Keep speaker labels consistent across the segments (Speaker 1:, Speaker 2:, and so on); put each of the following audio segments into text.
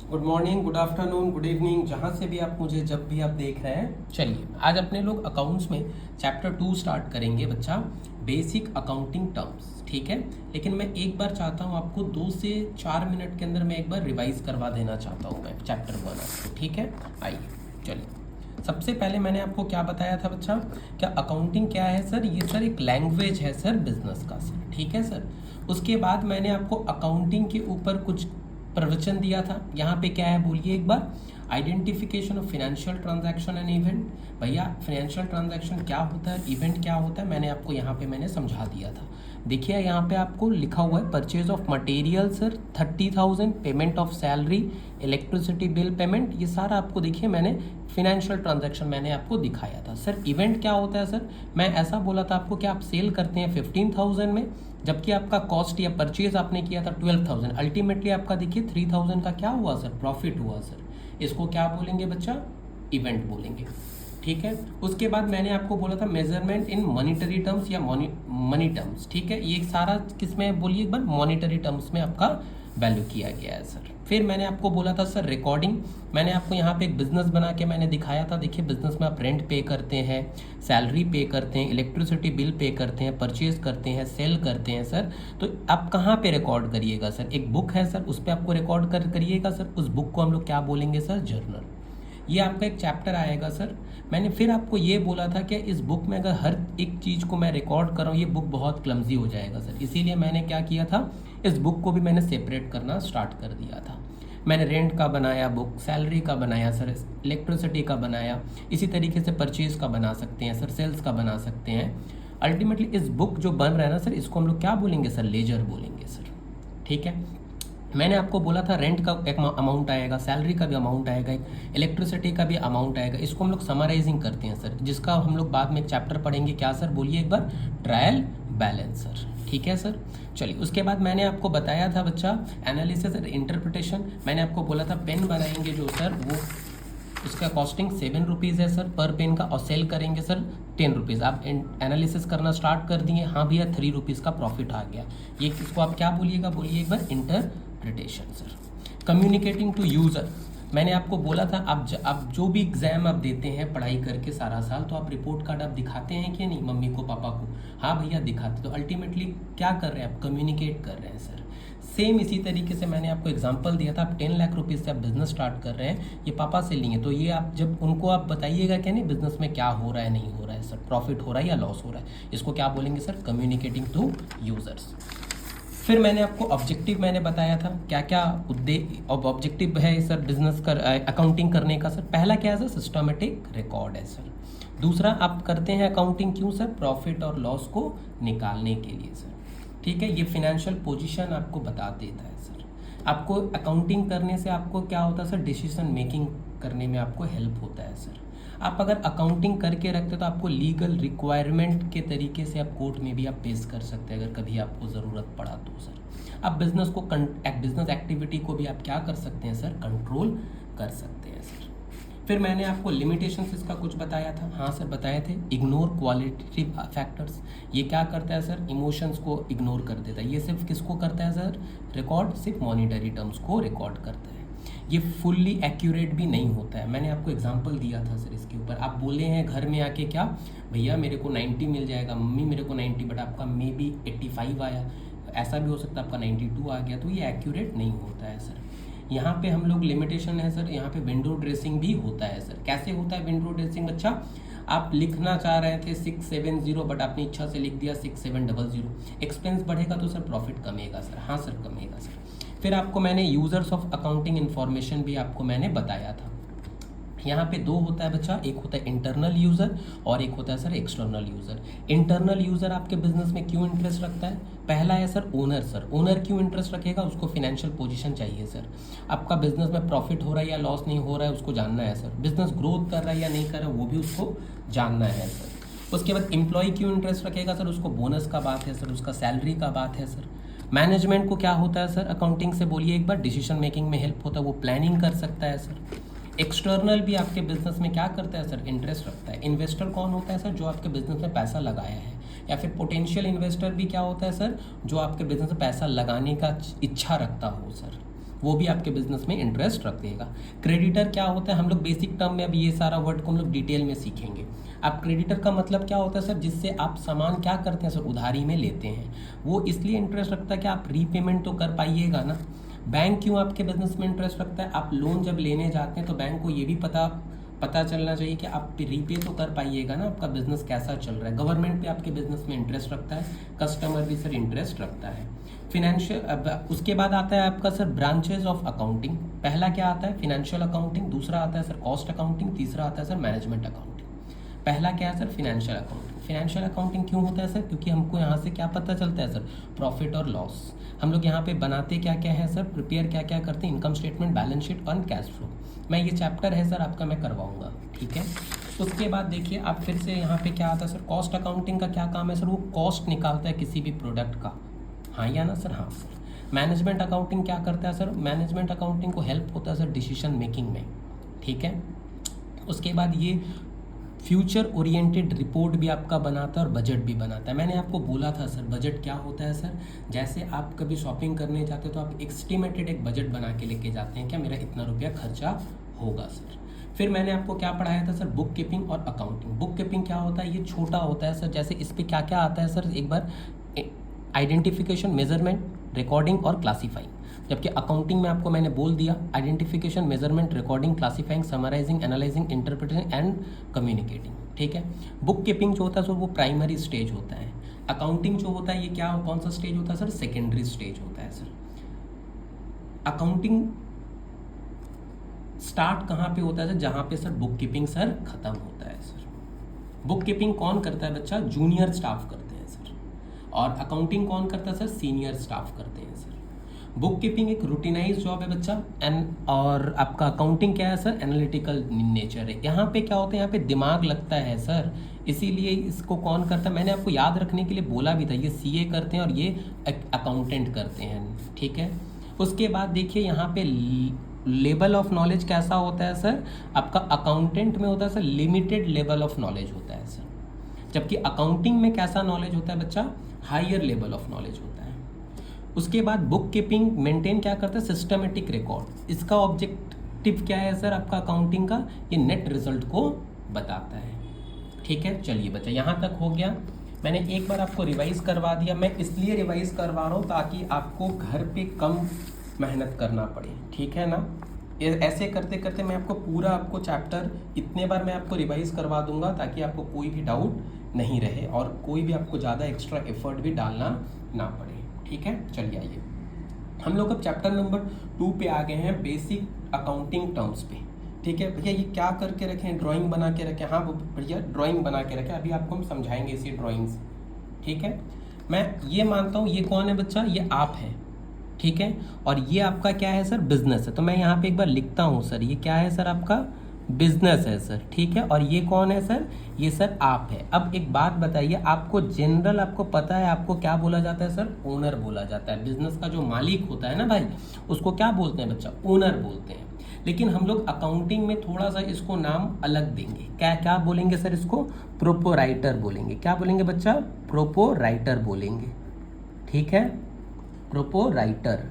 Speaker 1: Good morning, good afternoon, good evening, जहाँ से भी आप मुझे जब भी आप देख रहे हैं। चलिए आज अपने लोग अकाउंट्स में चैप्टर 2 स्टार्ट करेंगे बच्चा, बेसिक अकाउंटिंग टर्म्स। ठीक है, लेकिन मैं एक बार चाहता हूँ आपको 2 से 4 मिनट के अंदर मैं एक बार रिवाइज करवा देना चाहता हूँ मैं चैप्टर 1 आपको। ठीक है, आइए चलिए। सबसे पहले मैंने आपको क्या बताया था बच्चा, क्या अकाउंटिंग क्या है सर? ये सर एक लैंग्वेज है सर बिजनेस का सर। ठीक है सर, उसके बाद मैंने आपको अकाउंटिंग के ऊपर कुछ प्रवचन दिया था। यहाँ पे क्या है बोलिए एक बार, identification of financial transaction and event. भैया फिनेंशियल ट्रांजैक्शन क्या होता है, इवेंट क्या होता है, मैंने आपको यहाँ पे मैंने समझा दिया था। देखिए यहाँ पे आपको लिखा हुआ है purchase of material sir 30,000, payment of salary, electricity bill payment, ये सारा आपको देखिए मैंने फिनेंशियल ट्रांजैक्शन मैंने आपको दिखाया था। सर इवेंट क्या होता है सर, मैं ऐसा बोला था आपको कि आप सेल करते हैं 15,000 में, जबकि आपका कॉस्ट या परचेज आपने किया था 12,000, अल्टीमेटली आपका देखिए 3,000 का क्या हुआ सर, प्रॉफिट हुआ सर। इसको क्या बोलेंगे बच्चा, इवेंट बोलेंगे। ठीक है, उसके बाद मैंने आपको बोला था मेजरमेंट इन मॉनिटरी टर्म्स या मनी टर्म्स। ठीक है, ये सारा किस में बोलिए एक बार, मॉनिटरी टर्म्स में आपका वैल्यू किया गया है सर। फिर मैंने आपको बोला था सर रिकॉर्डिंग, मैंने आपको यहाँ पे एक बिजनेस बना के मैंने दिखाया था। देखिए बिजनेस में आप रेंट पे करते हैं, सैलरी पे करते हैं, इलेक्ट्रिसिटी बिल पे करते हैं, परचेज करते हैं, सेल करते हैं सर। तो आप कहाँ पे रिकॉर्ड करिएगा सर, एक बुक है सर उस पर आपको रिकॉर्ड करिएगा सर। उस बुक को हम लोग क्या बोलेंगे सर, जर्नल। ये आपका एक चैप्टर आएगा सर। मैंने फिर आपको ये बोला था कि इस बुक में अगर हर एक चीज़ को मैं रिकॉर्ड कर रहा हूँ ये बुक बहुत क्लमजी हो जाएगा सर, इसीलिए मैंने क्या किया था, इस बुक को भी मैंने सेपरेट करना स्टार्ट कर दिया था। मैंने रेंट का बनाया बुक, सैलरी का बनाया सर, इलेक्ट्रिसिटी का बनाया, इसी तरीके से परचेज का बना सकते हैं सर, सेल्स का बना सकते हैं। अल्टीमेटली इस बुक जो बन रहा है ना सर, इसको हम लोग क्या बोलेंगे सर, लेजर बोलेंगे सर। ठीक है, मैंने आपको बोला था रेंट का एक अमाउंट आएगा, सैलरी का भी अमाउंट आएगा, इलेक्ट्रिसिटी का भी अमाउंट आएगा। इसको हम लोग समराइजिंग करते हैं सर, जिसका हम लोग बाद में एक चैप्टर पढ़ेंगे। क्या सर बोलिए एक बार, ट्रायल बैलेंस सर। ठीक है सर, चलिए उसके बाद मैंने आपको बताया था बच्चा एनालिसिस और इंटरप्रिटेशन। मैंने आपको बोला था पेन बनाएंगे जो सर, वो उसका कॉस्टिंग 7 रुपीज़ है सर पर पेन का, और सेल करेंगे सर 10 रुपीज़। आप एनालिसिस करना स्टार्ट कर दिए, हाँ भैया 3 रुपीज़ का प्रॉफिट आ गया। ये किसको आप क्या बोलिएगा, बोलिए एक बार, interpretation sir. Communicating to user, मैंने आपको बोला था आप जो भी एग्जाम आप देते हैं पढ़ाई करके सारा साल, तो आप रिपोर्ट कार्ड आप दिखाते हैं कि नहीं मम्मी को पापा को, हाँ भैया दिखाते। तो अल्टीमेटली क्या कर रहे हैं आप, कम्युनिकेट कर रहे हैं सर। सेम इसी तरीके से मैंने आपको एग्जांपल दिया था, आप 10 लाख रुपीज़ से आप बिजनेस स्टार्ट कर रहे हैं, ये पापा से लिए, तो ये आप जब उनको आप बताइएगा क्या, नहीं बिजनेस में क्या हो रहा है नहीं हो रहा है सर, प्रॉफिट हो रहा है या लॉस हो रहा है, इसको क्या बोलेंगे सर, कम्युनिकेटिंग टू यूजर्स। फिर मैंने आपको ऑब्जेक्टिव मैंने बताया था, क्या क्या ऑब्जेक्टिव है सर बिजनेस कर अकाउंटिंग करने का सर। पहला क्या है सर, सिस्टमेटिक रिकॉर्ड है सर। दूसरा आप करते हैं अकाउंटिंग क्यों सर, प्रॉफिट और लॉस को निकालने के लिए सर। ठीक है, ये फिनेंशियल पोजीशन आपको बता देता है सर। आपको अकाउंटिंग करने से आपको क्या होता है सर, डिसीजन मेकिंग करने में आपको हेल्प होता है सर। आप अगर अकाउंटिंग करके रखते तो आपको लीगल रिक्वायरमेंट के तरीके से आप कोर्ट में भी आप पेश कर सकते हैं, अगर कभी आपको ज़रूरत पड़ा तो सर। आप बिजनेस को बिजनेस एक्टिविटी को भी आप क्या कर सकते हैं सर, कंट्रोल कर सकते हैं सर। फिर मैंने आपको लिमिटेशंस इसका कुछ बताया था, हाँ सर बताए थे। इग्नोर क्वालिटेटिव फैक्टर्स, ये क्या करता है सर, इमोशंस को इग्नोर कर देता है। ये सिर्फ किसको करता है सर, रिकॉर्ड सिर्फ मॉनिटरी टर्म्स को रिकॉर्ड करता है। ये फुल्ली एक्यूरेट भी नहीं होता है, मैंने आपको एग्जांपल दिया था सर इसके ऊपर। आप बोले हैं घर में आके क्या, भैया मेरे को 90 मिल जाएगा, मम्मी मेरे को 90, बट आपका मे बी 85 आया, ऐसा भी हो सकता है आपका 92 आ गया, तो ये एक्यूरेट नहीं होता है सर। यहाँ पे हम लोग लिमिटेशन है सर, यहाँ पे विंडो ड्रेसिंग भी होता है सर। कैसे होता है विंडो ड्रेसिंग बच्चा, आप लिखना चाह रहे थे 670 बट आपने इच्छा से लिख दिया 6700, एक्सपेंस बढ़ेगा तो सर प्रॉफिट कमेगा सर, हाँ सर कमेगा सर। फिर आपको मैंने यूजर्स ऑफ अकाउंटिंग इन्फॉर्मेशन भी आपको मैंने बताया था। यहाँ पे 2 होता है बच्चा, एक होता है इंटरनल यूज़र और एक होता है sir external user. Internal user आपके बिजनेस में क्यों इंटरेस्ट रखता है, पहला है सर ओनर सर। ओनर क्यों इंटरेस्ट रखेगा, उसको फिनेंशियल पोजीशन चाहिए सर। आपका बिजनेस में प्रॉफिट हो रहा है या लॉस नहीं हो रहा है उसको जानना है सर। बिजनेस ग्रोथ कर रहा है या नहीं कर रहा है वो भी उसको जानना है सर। उसके बाद एम्प्लॉय क्यों इंटरेस्ट रखेगा सर, उसको बोनस का बात है सर, उसका सैलरी का बात है सर। मैनेजमेंट को क्या होता है सर अकाउंटिंग से, बोलिए एक बार, डिसीजन मेकिंग में हेल्प होता है, वो प्लानिंग कर सकता है सर। एक्सटर्नल भी आपके बिजनेस में क्या करता है सर, इंटरेस्ट रखता है। इन्वेस्टर कौन होता है सर, जो आपके बिजनेस में पैसा लगाया है, या फिर पोटेंशियल इन्वेस्टर भी क्या होता है सर, जो आपके बिजनेस में पैसा लगाने का इच्छा रखता हो सर, वो भी आपके बिजनेस में इंटरेस्ट रखेगा। क्रेडिटर क्या होता है, हम लोग बेसिक टर्म में अभी ये सारा वर्ड को हम लोग डिटेल में सीखेंगे। आप क्रेडिटर का मतलब क्या होता है सर, जिससे आप सामान क्या करते हैं सर, उधारी में लेते हैं। वो इसलिए इंटरेस्ट रखता है कि आप रीपेमेंट तो कर पाइएगा ना। बैंक क्यों आपके बिजनेस में इंटरेस्ट रखता है, आप लोन जब लेने जाते हैं तो बैंक को ये भी पता चलना चाहिए कि आप रीपे तो कर पाइएगा ना, आपका बिजनेस कैसा चल रहा है। गवर्नमेंट पे आपके बिजनेस में इंटरेस्ट रखता है, कस्टमर भी सर इंटरेस्ट रखता है। फिनेंशियल, अब उसके बाद आता है आपका सर ब्रांचेज ऑफ अकाउंटिंग। पहला क्या आता है, फिनेंशियल अकाउंटिंग, दूसरा आता है सर कॉस्ट अकाउंटिंग, तीसरा आता है सर मैनेजमेंट अकाउंटिंग। पहला क्या है sir, financial accounting. Financial accounting क्यों होता है सर, क्योंकि हमको यहाँ से क्या पता चलता है सर, प्रॉफिट और लॉस। हम लोग यहाँ पे बनाते क्या क्या है सर, प्रिपेयर क्या क्या करते हैं, इनकम स्टेटमेंट, बैलेंस शीट और कैश फ्लो। मैं ये चैप्टर है सर आपका, मैं करवाऊंगा, ठीक है। उसके बाद देखिए आप फिर से यहाँ पे क्या आता है सर, कॉस्ट अकाउंटिंग का क्या काम है सर, वो कॉस्ट निकालता है किसी भी प्रोडक्ट का, हाँ या ना सर, हाँ सर। मैनेजमेंट अकाउंटिंग क्या करता है सर, मैनेजमेंट अकाउंटिंग को हेल्प होता है सर डिसीजन मेकिंग में, ठीक है। उसके बाद ये फ्यूचर ओरिएंटेड रिपोर्ट भी आपका बनाता है और बजट भी बनाता है। मैंने आपको बोला था सर बजट क्या होता है सर, जैसे आप कभी शॉपिंग करने जाते हो तो आप एस्टिमेटेड एक बजट बना के लेके जाते हैं, क्या मेरा इतना रुपया खर्चा होगा सर। फिर मैंने आपको क्या पढ़ाया था सर, बुक कीपिंग और अकाउंटिंग। बुक कीपिंग क्या होता है, ये छोटा होता है सर, जैसे इस पर क्या क्या आता है सर, एक बार आइडेंटिफिकेशन, मेजरमेंट, रिकॉर्डिंग और क्लासीफाइंग। जबकि अकाउंटिंग में आपको मैंने बोल दिया identification, measurement, recording, classifying, summarising, analysing, interpreting and communicating, ठीक है। बुक कीपिंग जो होता है सर वो प्राइमरी स्टेज होता है। अकाउंटिंग जो होता है ये क्या, कौन सा स्टेज होता है सर, सेकेंडरी स्टेज होता है सर। अकाउंटिंग स्टार्ट कहाँ पे होता है सर, जहाँ पे सर बुक कीपिंग सर खत्म होता है सर। बुक कीपिंग कौन करता है बच्चा, जूनियर स्टाफ करते हैं सर, और अकाउंटिंग कौन करता है सर, सीनियर स्टाफ करते हैं सर। बुक कीपिंग एक रूटीनाइज जॉब है बच्चा, और आपका अकाउंटिंग क्या है सर, एनालिटिकल नेचर है। यहाँ पे क्या होता है, यहाँ पे दिमाग लगता है सर, इसीलिए इसको कौन करता है, मैंने आपको याद रखने के लिए बोला भी था, ये सीए करते हैं और ये अकाउंटेंट करते हैं, ठीक है। उसके बाद देखिए यहाँ पे लेवल ऑफ नॉलेज कैसा होता है सर, आपका अकाउंटेंट में होता है sir limited level of knowledge होता है सर, जबकि अकाउंटिंग में कैसा नॉलेज होता है बच्चा, हायर लेवल ऑफ नॉलेज होता है। उसके बाद बुक कीपिंग मेंटेन क्या करता है, सिस्टमेटिक रिकॉर्ड। इसका ऑब्जेक्टिव क्या है सर आपका अकाउंटिंग का, ये नेट रिजल्ट को बताता है, ठीक है। चलिए बच्चा यहाँ तक हो गया, मैंने एक बार आपको रिवाइज करवा दिया। मैं इसलिए रिवाइज करवा रहा हूँ ताकि आपको घर पे कम मेहनत करना पड़े, ठीक है ना। ऐसे करते करते मैं आपको पूरा आपको चैप्टर इतने बार मैं आपको रिवाइज करवा दूंगा ताकि आपको कोई भी डाउट नहीं रहे और कोई भी आपको ज़्यादा एक्स्ट्रा एफर्ट भी डालना ना पड़े, ठीक है। चलिए आइए हम लोग अब चैप्टर नंबर 2 पे आ गए हैं, बेसिक अकाउंटिंग टर्म्स पे, ठीक है। भैया ये क्या करके रखें, ड्राइंग बना के रखें, हाँ भैया ड्राइंग बना के रखें, अभी आपको हम समझाएंगे इसी ड्राइंग्स, ठीक है। मैं ये मानता हूँ ये कौन है बच्चा, ये आप है, ठीक है, और ये आपका क्या है सर, बिजनेस है। तो मैं यहाँ पे एक बार लिखता हूँ सर, ये क्या है सर आपका बिजनेस है सर, ठीक है, और ये कौन है सर, ये सर आप है। अब एक बात बताइए, आपको जनरल आपको पता है आपको क्या बोला जाता है सर, ओनर बोला जाता है। बिजनेस का जो मालिक होता है ना भाई, उसको क्या बोलते हैं बच्चा, ओनर बोलते हैं। लेकिन हम लोग अकाउंटिंग में थोड़ा सा इसको नाम अलग देंगे, क्या क्या बोलेंगे सर, इसको प्रोपोराइटर बोलेंगे। क्या बोलेंगे बच्चा, प्रोपोराइटर बोलेंगे, ठीक है, प्रोपोराइटर,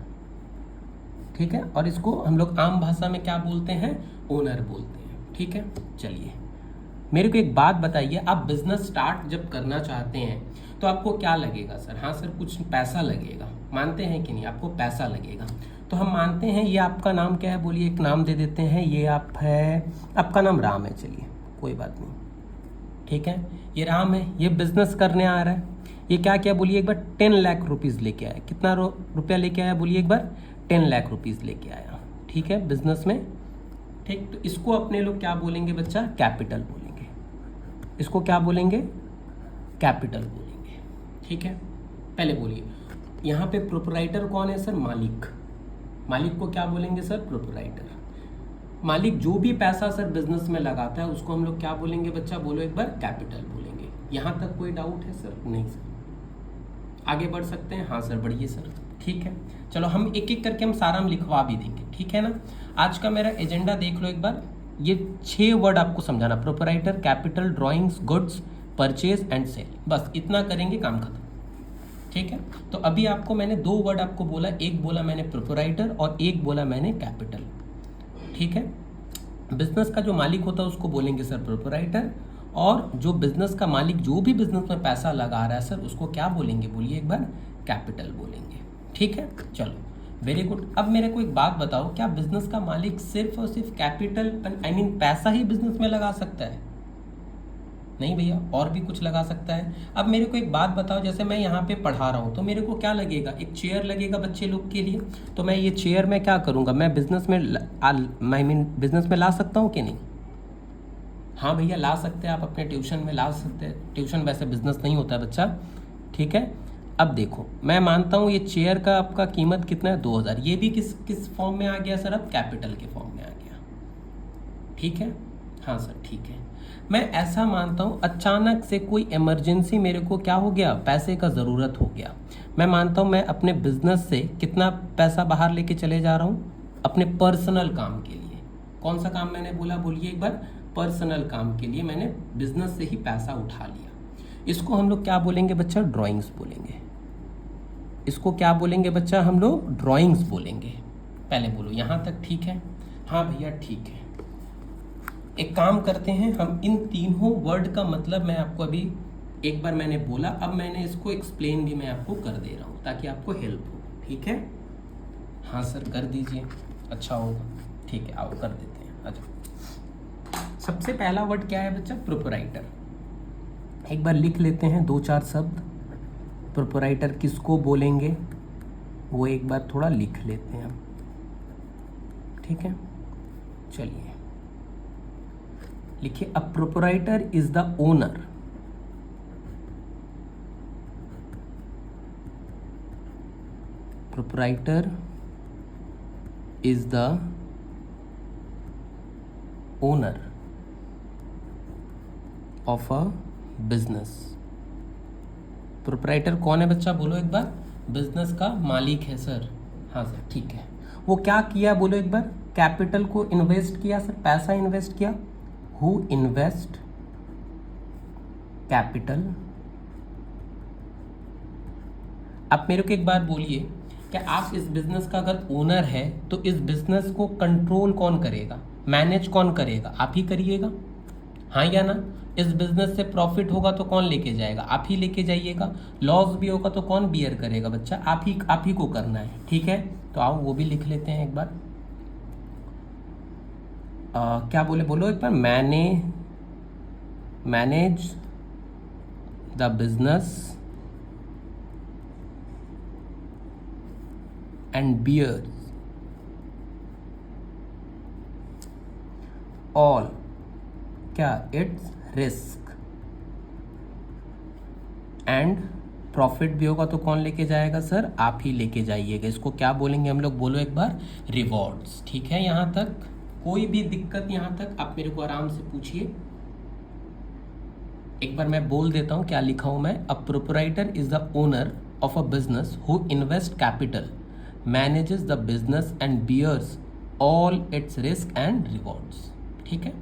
Speaker 1: ठीक है। और इसको हम लोग आम भाषा में क्या बोलते हैं, ओनर बोलते हैं, ठीक है। चलिए मेरे को एक बात बताइए, आप बिजनेस स्टार्ट जब करना चाहते हैं तो आपको क्या लगेगा सर, हाँ सर कुछ पैसा लगेगा, मानते हैं कि नहीं, आपको पैसा लगेगा। तो हम मानते हैं ये आपका नाम क्या है, बोलिए, एक नाम दे देते हैं, ये आप है, आपका नाम राम है, चलिए कोई बात नहीं, ठीक है, ये राम है, ये बिजनेस करने आ रहा है। ये क्या किया बोलिए एक बार, 10 लाख रुपीज़ लेके आया। कितना रुपया लेके आया बोलिए एक बार, 10 लाख रुपीज़ लेके आया, ठीक है, बिजनेस में, ठीक। तो इसको अपने लोग क्या बोलेंगे बच्चा, कैपिटल बोलेंगे, इसको क्या बोलेंगे, कैपिटल बोलेंगे, ठीक है। पहले बोलिए यहाँ पे प्रोपराइटर कौन है सर, मालिक, मालिक को क्या बोलेंगे सर, प्रोपराइटर। मालिक जो भी पैसा सर बिजनेस में लगाता है उसको हम लोग क्या बोलेंगे बच्चा, बोलो एक बार, कैपिटल बोलेंगे। यहाँ तक कोई डाउट है सर, नहीं सर, आगे बढ़ सकते हैं, हाँ सर बढ़िए सर, ठीक है। चलो हम एक एक करके हम सारा हम लिखवा भी देंगे, ठीक है ना। आज का मेरा एजेंडा देख लो एक बार, ये 6 वर्ड आपको समझाना, proprietor, capital, drawings, goods, purchase and sale, बस इतना करेंगे काम खत्म, ठीक है। तो अभी आपको मैंने 2 वर्ड आपको बोला, एक बोला मैंने प्रोप्राइटर और एक बोला मैंने कैपिटल, ठीक है। बिजनेस का जो मालिक होता है उसको बोलेंगे सर प्रोप्राइटर, और जो बिजनेस का मालिक जो भी बिजनेस में पैसा लगा रहा है सर उसको क्या बोलेंगे, बोलिए एक बार, कैपिटल बोलेंगे, ठीक है। चलो वेरी गुड। अब मेरे को एक बात बताओ, क्या बिजनेस का मालिक सिर्फ और सिर्फ कैपिटल पैसा ही बिजनेस में लगा सकता है? नहीं भैया, और भी कुछ लगा सकता है। अब मेरे को एक बात बताओ, जैसे मैं यहाँ पे पढ़ा रहा हूँ तो मेरे को क्या लगेगा, एक चेयर लगेगा बच्चे लोग के लिए, तो मैं ये चेयर में क्या करूँगा, मैं बिजनेस में बिजनेस में ला सकता हूँ कि नहीं? हाँ भैया ला सकते हैं, आप अपने ट्यूशन में ला सकते हैं। ट्यूशन वैसे बिजनेस नहीं होता है बच्चा, ठीक है। अब देखो मैं मानता हूँ ये चेयर का आपका कीमत कितना है, 2000। ये भी किस फॉर्म में आ गया सर, अब कैपिटल के फॉर्म में आ गया, ठीक है। हाँ सर ठीक है। मैं ऐसा मानता हूँ अचानक से कोई इमरजेंसी मेरे को क्या हो गया, पैसे का ज़रूरत हो गया। मैं मानता हूँ मैं अपने बिजनेस से कितना पैसा बाहर लेके चले जा रहा हूँ, अपने पर्सनल काम के लिए। कौन सा काम मैंने बोला, बोलिए एक बार, पर्सनल काम के लिए मैंने बिजनेस से ही पैसा उठा लिया। इसको हम लोग क्या बोलेंगे बच्चा, ड्राइंग्स बोलेंगे। इसको क्या बोलेंगे बच्चा, हम लोग ड्राइंग्स बोलेंगे। पहले बोलो यहाँ तक ठीक है? हाँ भैया ठीक है। एक काम करते हैं, हम इन तीनों वर्ड का मतलब मैं आपको अभी एक बार मैंने बोला, अब मैंने इसको एक्सप्लेन भी मैं आपको कर दे रहा हूँ ताकि आपको हेल्प हो, ठीक है। हाँ सर कर दीजिए, अच्छा होगा, ठीक है आओ कर देते हैं। अच्छा सबसे पहला वर्ड क्या है बच्चा, प्रोप्राइटर। एक बार लिख लेते हैं 2-4 शब्द, प्रोप्राइटर किसको बोलेंगे वो एक बार थोड़ा लिख लेते हैं हम, ठीक है। चलिए लिखिए, a proprietor is the owner proprietor is the owner of a business. Proprietor कौन है बच्चा, बोलो एक बार, बिजनेस का मालिक है सर। हाँ सर ठीक है। वो क्या किया बोलो एक बार, कैपिटल को इन्वेस्ट किया सर, पैसा इन्वेस्ट किया। Who invest capital. आप मेरे को एक बात बोलिए, क्या आप इस बिजनेस का अगर ओनर है तो इस बिजनेस को कंट्रोल कौन करेगा, मैनेज कौन करेगा, आप ही करिएगा, हाँ या ना। इस बिजनेस से प्रॉफिट होगा तो कौन लेके जाएगा, आप ही लेके जाइएगा। लॉस भी होगा तो कौन बियर करेगा बच्चा, आप ही को करना है, ठीक है। तो आओ वो भी लिख लेते हैं एक बार। क्या बोले, बोलो एक बार, manage the business and bear all क्या इट्स रिस्क एंड प्रॉफिट भी होगा तो कौन लेके जाएगा सर, आप ही लेके जाइएगा। इसको क्या बोलेंगे हम लोग, बोलो एक बार, रिवॉर्ड्स, ठीक है। यहाँ तक कोई भी दिक्कत यहाँ तक आप मेरे को आराम से पूछिए। एक बार मैं बोल देता हूँ क्या लिखा हूँ मैं, a proprietor is the owner of a business who invest capital, manages the business and bears all its risk and rewards, ठीक है।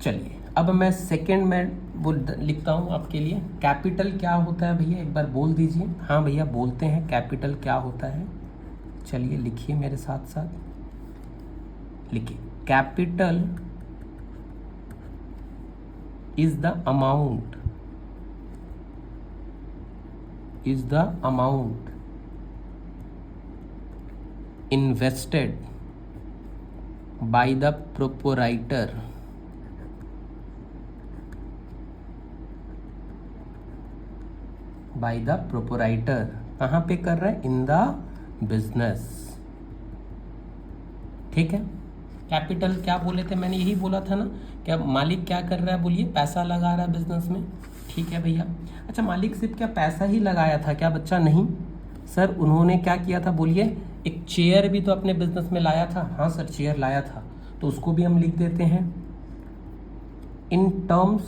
Speaker 1: चलिए अब मैं सेकंड में वो लिखता हूँ आपके लिए, कैपिटल क्या होता है भैया एक बार बोल दीजिए। हाँ भैया बोलते हैं कैपिटल क्या होता है, चलिए लिखिए मेरे साथ साथ, लिखिए capital is the amount invested by the proprietor कहाँ पे कर रहा है, इन द बिजनेस, ठीक है। कैपिटल क्या बोले थे, मैंने यही बोला था ना, क्या मालिक क्या कर रहा है, बोलिए पैसा लगा रहा है बिजनेस में, ठीक है भैया। अच्छा मालिक सिर्फ क्या पैसा ही लगाया था क्या बच्चा, नहीं सर, उन्होंने क्या किया था बोलिए, एक चेयर भी तो अपने बिजनेस में लाया था। हाँ सर चेयर लाया था, तो उसको भी हम लिख देते हैं इन टर्म्स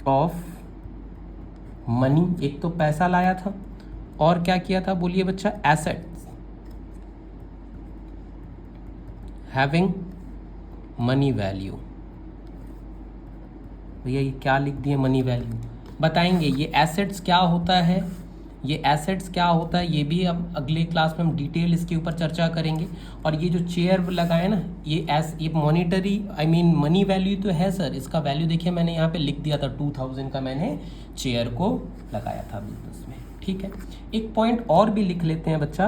Speaker 1: ऑफ मनी। एक तो पैसा लाया था और क्या किया था बोलिए बच्चा, एसेट्स हैविंग मनी वैल्यू। भैया ये क्या लिख दिए, मनी वैल्यू। बताएंगे ये एसेट्स क्या होता है, ये एसेट्स क्या होता है, ये भी अब अगले क्लास में हम डिटेल इसके ऊपर चर्चा करेंगे। और ये जो चेयर लगाए ना, ये मॉनिटरी मनी वैल्यू तो है सर, इसका वैल्यू देखिए मैंने यहाँ पे लिख दिया था 2000 का मैंने चेयर को लगाया था बिजनेस में। ठीक है, एक पॉइंट और भी लिख लेते हैं बच्चा,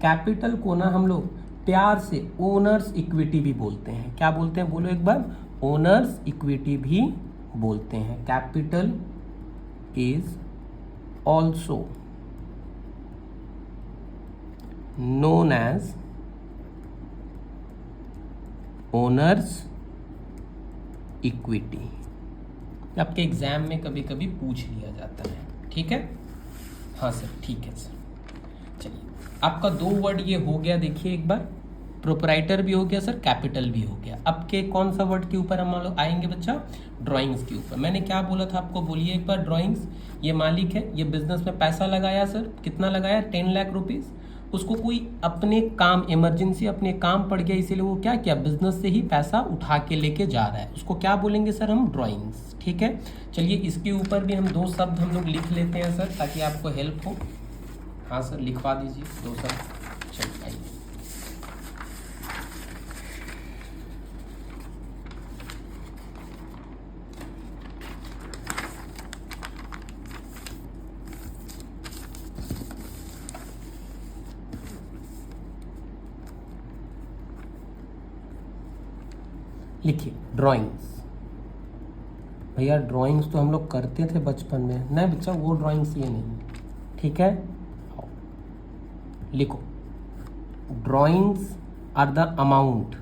Speaker 1: कैपिटल को ना हम लोग प्यार से ओनर्स इक्विटी भी बोलते हैं। क्या बोलते हैं, बोलो एक बार, ओनर्स इक्विटी भी बोलते हैं। Capital is also known as owner's equity. आपके एग्जाम में कभी कभी पूछ लिया जाता है। ठीक है, हाँ सर, ठीक है सर। चलिए, आपका 2 वर्ड ये हो गया, देखिए एक बार, प्रोपराइटर भी हो गया सर, कैपिटल भी हो गया। अब के कौन सा वर्ड के ऊपर हम लोग आएंगे बच्चा, ड्राइंग्स के ऊपर। मैंने क्या बोला था आपको, बोलिए एक बार। ड्राइंग्स, ये मालिक है, ये बिजनेस में पैसा लगाया सर, कितना लगाया, 10 लाख रुपीज़। उसको कोई अपने काम, इमरजेंसी अपने काम पड़ गया, इसीलिए वो क्या किया, बिजनेस से ही पैसा उठा के लेके जा रहा है, उसको क्या बोलेंगे सर हम, ड्राइंग्स। ठीक है, चलिए इसके ऊपर भी हम 2 शब्द हम लोग लिख लेते हैं सर, ताकि आपको हेल्प हो। हाँ सर, लिखवा दीजिए 2 शब्द। चलिए आइए, लिखिए ड्राइंग्स। भैया ड्राइंग्स तो हम लोग करते थे बचपन में, नहीं बच्चा वो ड्राइंग्स ये नहीं। ठीक है, लिखो, drawings are the amount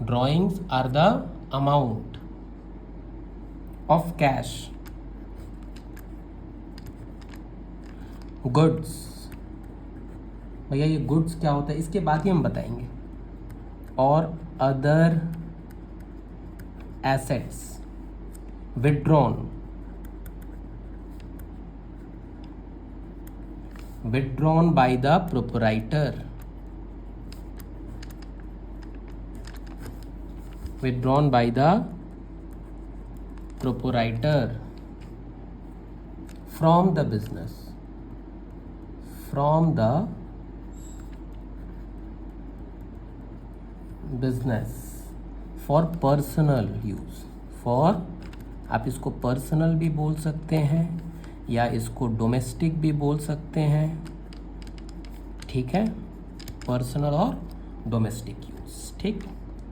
Speaker 1: drawings are the amount of cash, goods. भैया ये गुड्स क्या होता है, इसके बाद ही हम बताएंगे। और other assets withdrawn by the proprietor, withdrawn by the proprietor from the business, for personal use, for, आप इसको पर्सनल भी बोल सकते हैं या इसको डोमेस्टिक भी बोल सकते हैं। ठीक है, पर्सनल और डोमेस्टिक यूज। ठीक,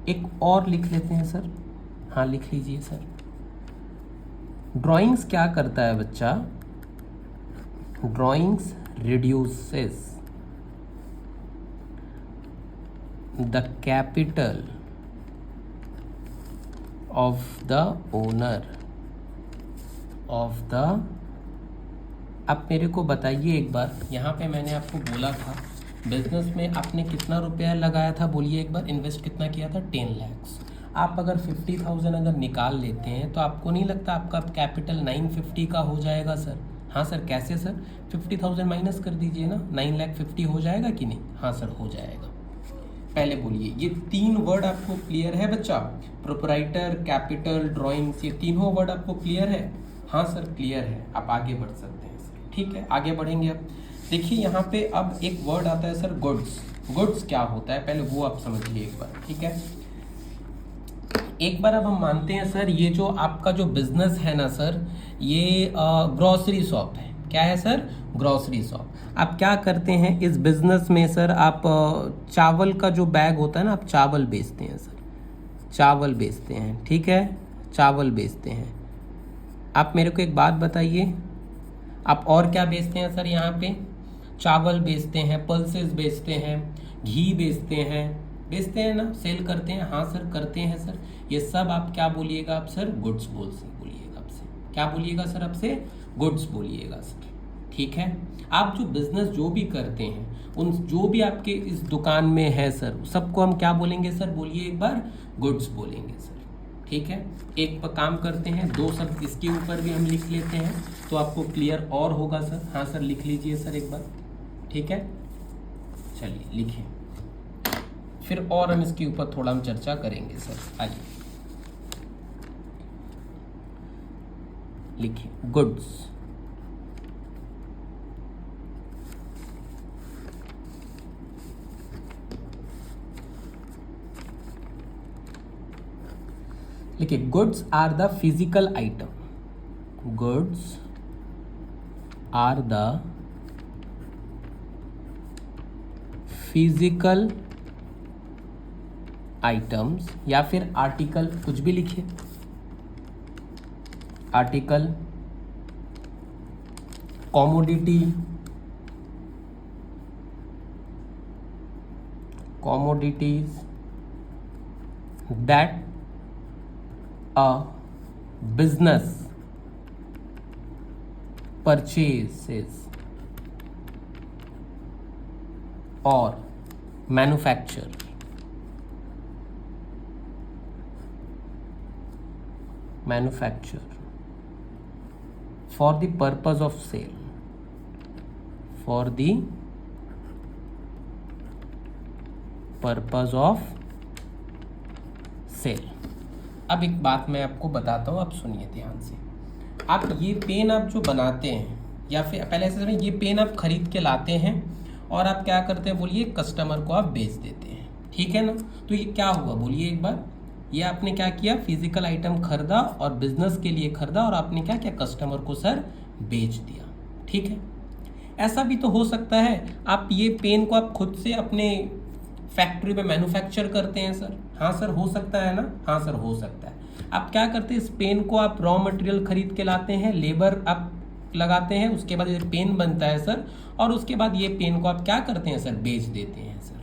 Speaker 1: एक और लिख लेते हैं सर। हाँ लिख लीजिए सर। ड्राइंग्स क्या करता है बच्चा, drawings reduces the capital of the owner of the. आप मेरे को बताइए एक बार, यहाँ पे मैंने आपको बोला था बिजनेस में आपने कितना रुपया लगाया था, बोलिए एक बार, इन्वेस्ट कितना किया था, 10 लाख। आप अगर 50,000 अगर निकाल लेते हैं तो आपको नहीं लगता आपका कैपिटल 950 का हो जाएगा सर? हाँ सर, कैसे सर? 50,000 माइनस कर दीजिए ना, 9,50,000 हो जाएगा कि नहीं? हाँ सर हो जाएगा। पहले बोलिए, ये 3 वर्ड आपको क्लियर है बच्चा? प्रोपराइटर, कैपिटल, ड्राइंग्स, ये तीनों वर्ड आपको क्लियर है? हाँ सर क्लियर है, आप आगे बढ़ सकते हैं सर। ठीक है, आगे बढ़ेंगे। अब देखिए यहाँ पे अब एक वर्ड आता है सर, गुड्स। गुड्स क्या होता है पहले वो आप समझिए एक बार। ठीक है, एक बार अब हम मानते हैं सर ये जो आपका जो बिजनेस है ना सर, ये ग्रोसरी शॉप है। क्या है सर? Grocery shop. आप क्या करते हैं इस बिजनेस में सर, आप चावल का जो बैग होता है ना, आप चावल बेचते हैं सर, चावल बेचते हैं। ठीक है, चावल बेचते हैं। आप मेरे को एक बात बताइए, आप और क्या बेचते हैं सर? यहाँ पे चावल बेचते हैं, पल्सेस बेचते हैं, घी बेचते हैं ना, सेल करते हैं। हाँ सर करते हैं सर। ये सब आप क्या बोलिएगा आप सर? गुड्स बोलिएगा आपसे। क्या बोलिएगा सर आपसे? गुड्स बोलिएगा सर। ठीक है, आप जो बिजनेस जो भी करते हैं, उन जो भी आपके इस दुकान में है सर, सबको हम क्या बोलेंगे सर? बोलिए एक बार, गुड्स बोलेंगे सर। ठीक है, एक पर काम करते हैं, 2 शब्द इसके ऊपर भी हम लिख लेते हैं तो आपको क्लियर और होगा सर। हाँ सर लिख लीजिए सर एक बार। ठीक है, चलिए लिखें। फिर और हम इसके ऊपर थोड़ा हम चर्चा करेंगे सर। आइए लिखिए गुड्स, लिखिए goods are the physical item, goods are the physical items, या फिर आर्टिकल, कुछ भी लिखिए, article, commodity, commodities that a business purchases or manufacture for the purpose of sale, for the purpose of sale। अब एक बात मैं आपको बताता हूँ, आप सुनिए ध्यान से। आप ये पेन आप जो बनाते हैं, या फिर पहले ऐसे समझिए, ये पेन आप खरीद के लाते हैं और आप क्या करते हैं बोलिए, कस्टमर को आप बेच देते हैं, ठीक है ना। तो ये क्या हुआ बोलिए एक बार, ये आपने क्या किया, फिजिकल आइटम खरीदा और बिजनेस के लिए खरीदा, और आपने क्या किया, कस्टमर को सर बेच दिया, ठीक है। ऐसा भी तो हो सकता है आप ये पेन को आप खुद से अपने फैक्ट्री में मैन्युफैक्चर करते हैं सर। हाँ सर हो सकता है ना, हाँ सर हो सकता है। आप क्या करते हैं, इस पेन को आप रॉ मटेरियल खरीद के लाते हैं, लेबर आप लगाते हैं, उसके बाद ये पेन बनता है सर, और उसके बाद ये पेन को आप क्या करते हैं सर, बेच देते हैं सर।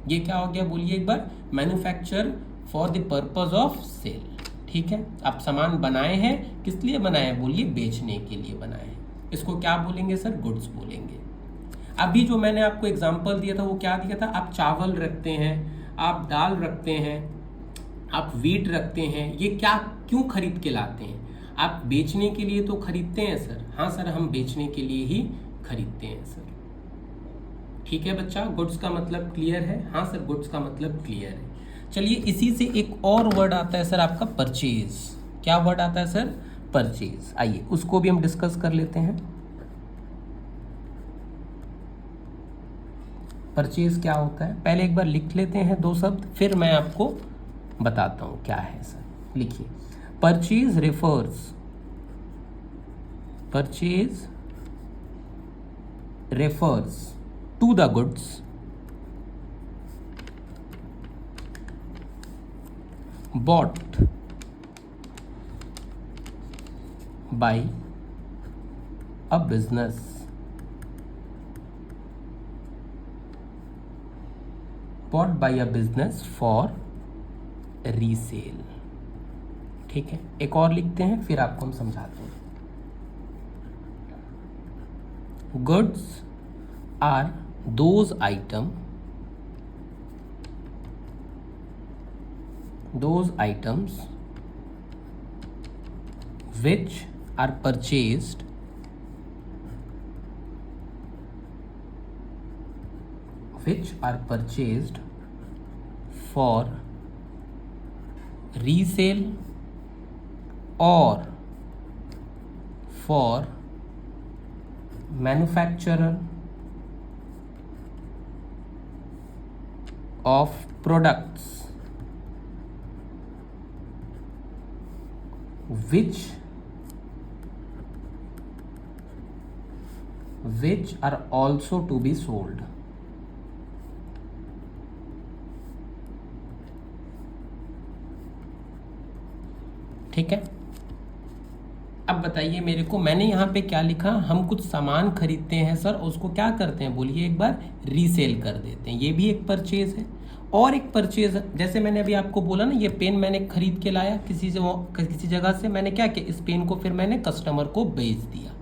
Speaker 1: ये क्या हो गया बोलिए एक बार, manufacture for the purpose of sale, ठीक है। आप सामान बनाए हैं, किस लिए बनाए हैं बोलिए, बेचने के लिए बनाए हैं। इसको क्या बोलेंगे सर, गुड्स बोलेंगे। अभी जो मैंने आपको एग्जांपल दिया था वो क्या दिया था, आप चावल रखते हैं, आप दाल रखते हैं, आप वीट रखते हैं, ये क्या क्यों खरीद के लाते हैं, आप बेचने के लिए तो खरीदते हैं सर। हाँ सर हम बेचने के लिए ही खरीदते हैं सर, ठीक है बच्चा। गुड्स का मतलब क्लियर है, हाँ सर गुड्स का मतलब क्लियर है। चलिए इसी से एक और वर्ड आता है सर आपका परचेज। क्या वर्ड आता है सर, परचेज। आइए उसको भी हम डिस्कस कर लेते हैं। परचेज क्या होता है, पहले एक बार लिख लेते हैं दो शब्द, फिर मैं आपको बताता हूं क्या है सर। लिखिए purchase refers to the goods bought by a business for resale, ठीक है। एक और लिखते हैं फिर आपको हम समझाते हैं। Goods are those items which are purchased for resale or for manufacturer of products which are also to be sold। ठीक है। अब बताइए मेरे को, मैंने यहाँ पे क्या लिखा, हम कुछ सामान खरीदते हैं सर, उसको क्या करते हैं बोलिए एक बार, रीसेल कर देते हैं। ये भी एक परचेज है। और एक परचेज जैसे मैंने अभी आपको बोला ना, ये पेन मैंने खरीद के लाया किसी जगह से, मैंने क्या किया, इस पेन को फिर मैंने कस्टमर को बेच दिया।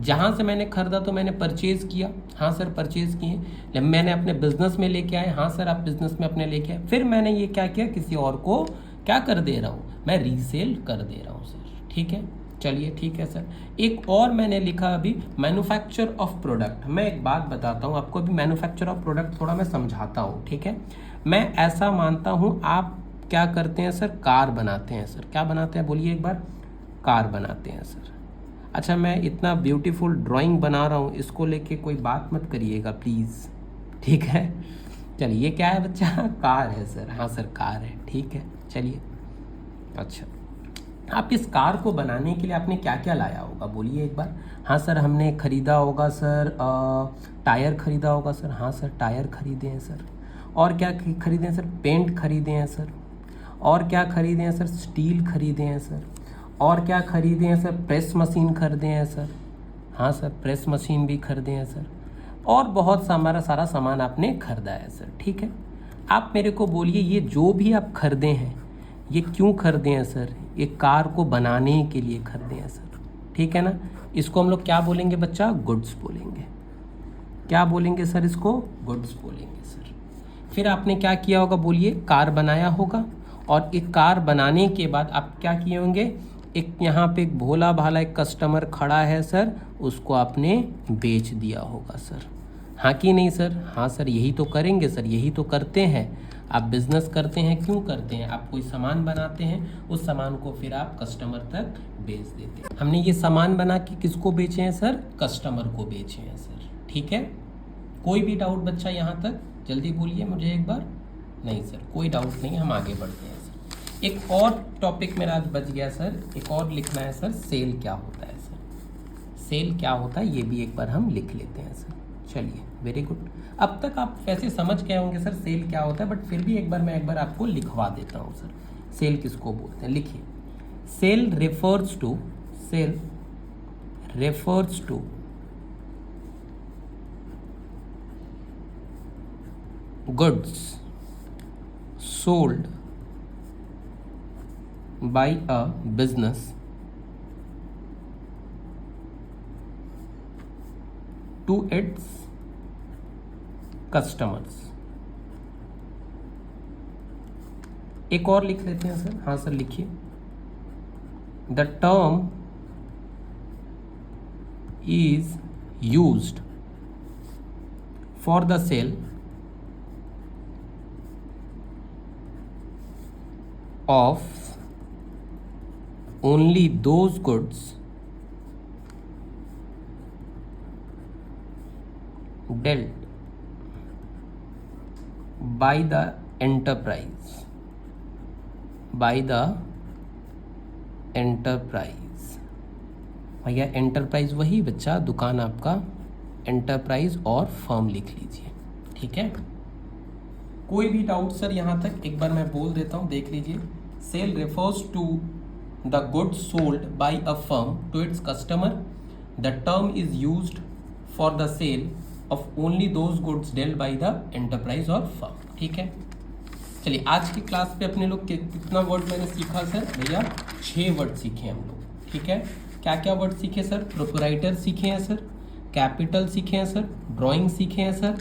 Speaker 1: जहाँ से मैंने खरीदा तो मैंने परचेज किया, हाँ सर परचेज किए। मैंने अपने बिजनेस में लेके आए, हाँ सर आप बिजनेस में अपने लेके आए। फिर मैंने ये क्या किया, किसी और को क्या कर दे रहा हूँ, मैं रीसेल कर दे रहा हूँ सर, ठीक है। चलिए ठीक है सर। एक और मैंने लिखा अभी मैन्युफैक्चर ऑफ प्रोडक्ट। मैं एक बात बताता हूँ आपको, अभी मैन्युफैक्चर ऑफ प्रोडक्ट थोड़ा मैं समझाता हूँ, ठीक है। मैं ऐसा मानता हूँ आप क्या करते हैं सर, कार बनाते हैं सर। क्या बनाते हैं बोलिए एक बार, कार बनाते हैं सर। अच्छा, मैं इतना ब्यूटीफुल ड्राइंग बना रहा हूँ, इसको लेके कोई बात मत करिएगा प्लीज़, ठीक है। चलिए ये क्या है बच्चा, कार है सर। हाँ सर कार है, ठीक है चलिए। अच्छा, आप इस कार को बनाने के लिए आपने क्या क्या लाया होगा बोलिए एक बार। हाँ सर हमने खरीदा होगा सर, टायर खरीदा होगा सर। हाँ सर टायर खरीदे हैं सर। और क्या खरीदे हैं सर, पेंट खरीदे हैं सर। और क्या खरीदे हैं सर, स्टील खरीदे हैं सर। और क्या खरीदे हैं सर, प्रेस मशीन खरीदे हैं सर। हाँ सर प्रेस मशीन भी खरीदे हैं सर। और बहुत सा हमारा सारा सामान आपने खरीदा है सर, ठीक है। आप मेरे को बोलिए ये जो भी आप खरीदे हैं ये क्यों खरीदे हैं सर, ये कार को बनाने के लिए खरीदे हैं सर, ठीक है ना। इसको हम लोग क्या बोलेंगे बच्चा, गुड्स बोलेंगे। क्या बोलेंगे सर इसको, गुड्स बोलेंगे सर। फिर आपने क्या किया होगा बोलिए, कार बनाया होगा। और एक कार बनाने के बाद आप क्या किए होंगे, एक यहाँ पे एक भोला भाला एक कस्टमर खड़ा है सर, उसको आपने बेच दिया होगा सर। हाँ कि नहीं सर, हाँ सर यही तो करेंगे सर, यही तो करते हैं। आप बिजनेस करते हैं, क्यों करते हैं, आप कोई सामान बनाते हैं, उस सामान को फिर आप कस्टमर तक बेच देते हैं। हमने ये सामान बना के किसको बेचे हैं सर, कस्टमर को बेचे हैं सर, ठीक है। कोई भी डाउट बच्चा यहाँ तक, जल्दी बोलिए मुझे एक बार। नहीं सर कोई डाउट नहीं, हम आगे बढ़ते हैं सर। एक और टॉपिक मेरा आज बच गया सर, एक और लिखना है सर, सेल क्या होता है सर। सेल क्या होता है ये भी एक बार हम लिख लेते हैं सर। चलिए वेरी गुड। अब तक आप वैसे समझ गए होंगे सर सेल क्या होता है, बट फिर भी मैं एक बार आपको लिखवा देता हूँ सर। सेल किसको बोलते हैं, लिखिए। Sale refers to goods sold by a business to its customers। एक और लिख लेते हैं सर। हाँ सर लिखिए। The term is used for the sale of only those goods dealt by the enterprise भैया एंटरप्राइज वही बच्चा दुकान आपका, एंटरप्राइज और फर्म लिख लीजिए, ठीक है। कोई भी डाउट सर यहाँ तक, एक बार मैं बोल देता हूँ, देख लीजिए। Sale refers to the goods sold by a firm to its customer. The term is used for the sale of only those goods dealt by the enterprise और फर्म, ठीक है। चलिए आज की क्लास पे अपने लोग कितना वर्ड मैंने सीखा सर, भैया 6 वर्ड सीखे हम लोग, ठीक है। क्या क्या वर्ड सीखे सर, प्रोप्राइटर सीखे हैं सर, कैपिटल सीखे हैं सर, ड्राइंग सीखे हैं सर,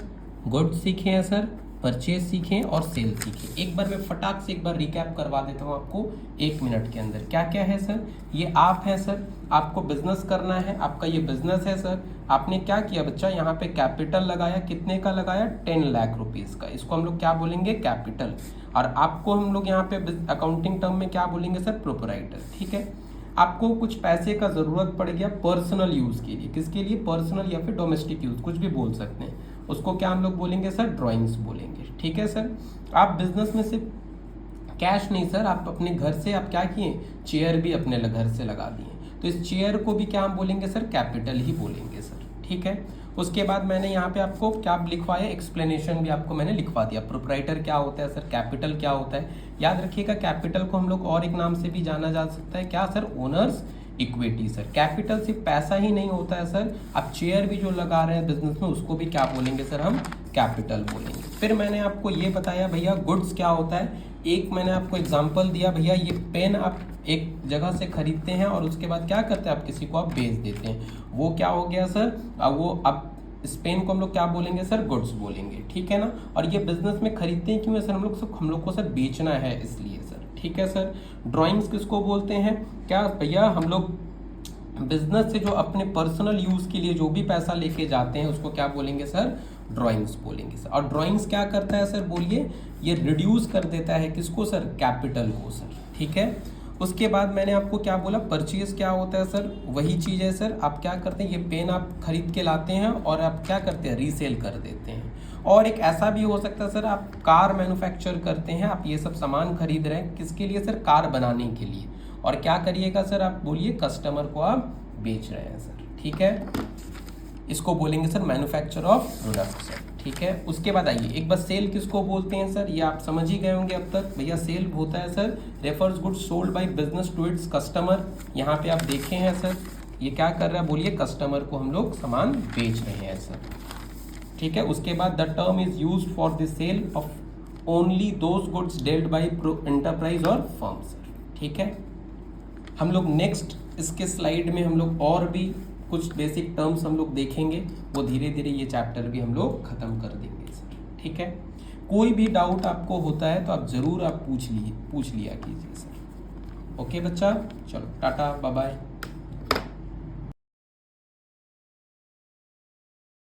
Speaker 1: गुड्स सीखे हैं सर, परचेज सीखे और सेल सीखे। एक बार मैं फटाक से एक बार रिकैप करवा देता हूँ आपको 1 मिनट के अंदर। क्या क्या है सर, ये आप है सर, आपको बिजनेस करना है, आपका ये बिजनेस है सर। आपने क्या किया बच्चा, यहाँ पे कैपिटल लगाया, कितने का लगाया, 10 लाख रुपीज़ का, इसको हम लोग क्या बोलेंगे, कैपिटल। और आपको हम लोग यहाँ पे अकाउंटिंग टर्म में क्या बोलेंगे सर, प्रोप्राइटर, ठीक है। आपको कुछ पैसे का ज़रूरत पड़ गया पर्सनल यूज़ के लिए, किसके लिए, पर्सनल या फिर डोमेस्टिक यूज़, कुछ भी बोल सकते हैं, उसको क्या हम लोग बोलेंगे सर, ड्राइंग्स बोलेंगे, ठीक है सर। आप बिजनेस में सिर्फ कैश नहीं सर, आप अपने घर से आप क्या किए, चेयर भी अपने घर से लगा दिए, तो इस चेयर को भी क्या हम बोलेंगे सर, कैपिटल ही बोलेंगे सर, ठीक है। उसके बाद मैंने यहाँ पे आपको क्या लिखवाया, एक्सप्लेनेशन भी आपको मैंने लिखवा दिया। प्रोप्राइटर क्या होता है सर, कैपिटल क्या होता है, याद रखिएगा। कैपिटल को हम लोग और एक नाम से भी जाना जा सकता है, क्या sir, owners equity sir. Capital सिर्फ पैसा ही नहीं होता है सर, आप चेयर भी जो लगा रहे हैं बिजनेस में उसको भी क्या बोलेंगे सर, हम कैपिटल बोलेंगे। फिर मैंने आपको ये बताया भैया गुड्स क्या होता है। एक मैंने आपको एग्जांपल दिया भैया, ये पेन आप एक जगह से खरीदते हैं और उसके बाद क्या करते हैं, आप किसी को आप बेच देते हैं, वो क्या हो गया सर, वो अब इस पेन को हम लोग क्या बोलेंगे सर, गुड्स बोलेंगे, ठीक है ना। और ये बिजनेस में खरीदते हैं क्यों है सर, हम लोग को सर बेचना है इसलिए सर, ठीक है सर। ड्राइंग्स किसको बोलते हैं, क्या भैया, हम लोग बिजनेस से जो अपने पर्सनल यूज के लिए जो भी पैसा लेके जाते हैं उसको क्या बोलेंगे सर, ड्राइंग्स बोलेंगे सर। और ड्राइंग्स क्या करता है सर, बोलिए, ये रिड्यूस कर देता है किसको सर, कैपिटल को सर, ठीक है। उसके बाद मैंने आपको क्या बोला, परचेज क्या होता है सर, वही चीज़ है सर, आप क्या करते हैं, ये पेन आप खरीद के लाते हैं और आप क्या करते हैं, रीसेल कर देते हैं। और एक ऐसा भी हो सकता है सर, आप कार मैन्युफैक्चर करते हैं, आप ये सब सामान खरीद रहे हैं किसके लिए सर, कार बनाने के लिए, और क्या करिएगा सर, आप बोलिए कस्टमर को आप बेच रहे हैं सर, ठीक है। इसको बोलेंगे sir manufacture of product sir, ठीक है। उसके बाद आइए एक बार सेल किसको बोलते हैं सर, ये आप समझ ही गए होंगे अब तक भैया। सेल होता है sir, refers goods sold by business to its customer. यहाँ पे आप देखे हैं सर, ये क्या कर रहा है, बोलिए कस्टमर को हम लोग सामान बेच रहे हैं सर, ठीक है। उसके बाद the term is used for the sale of only those goods dealt by enterprise और फर्म सर, ठीक है। हम लोग नेक्स्ट इसके स्लाइड में हम लोग और भी कुछ बेसिक टर्म्स हम लोग देखेंगे, वो धीरे धीरे ये चैप्टर भी हम लोग खत्म कर देंगे सर, ठीक है। कोई भी डाउट आपको होता है तो आप ज़रूर आप पूछ लिया कीजिए सर। ओके बच्चा, चलो टाटा बाय बाय।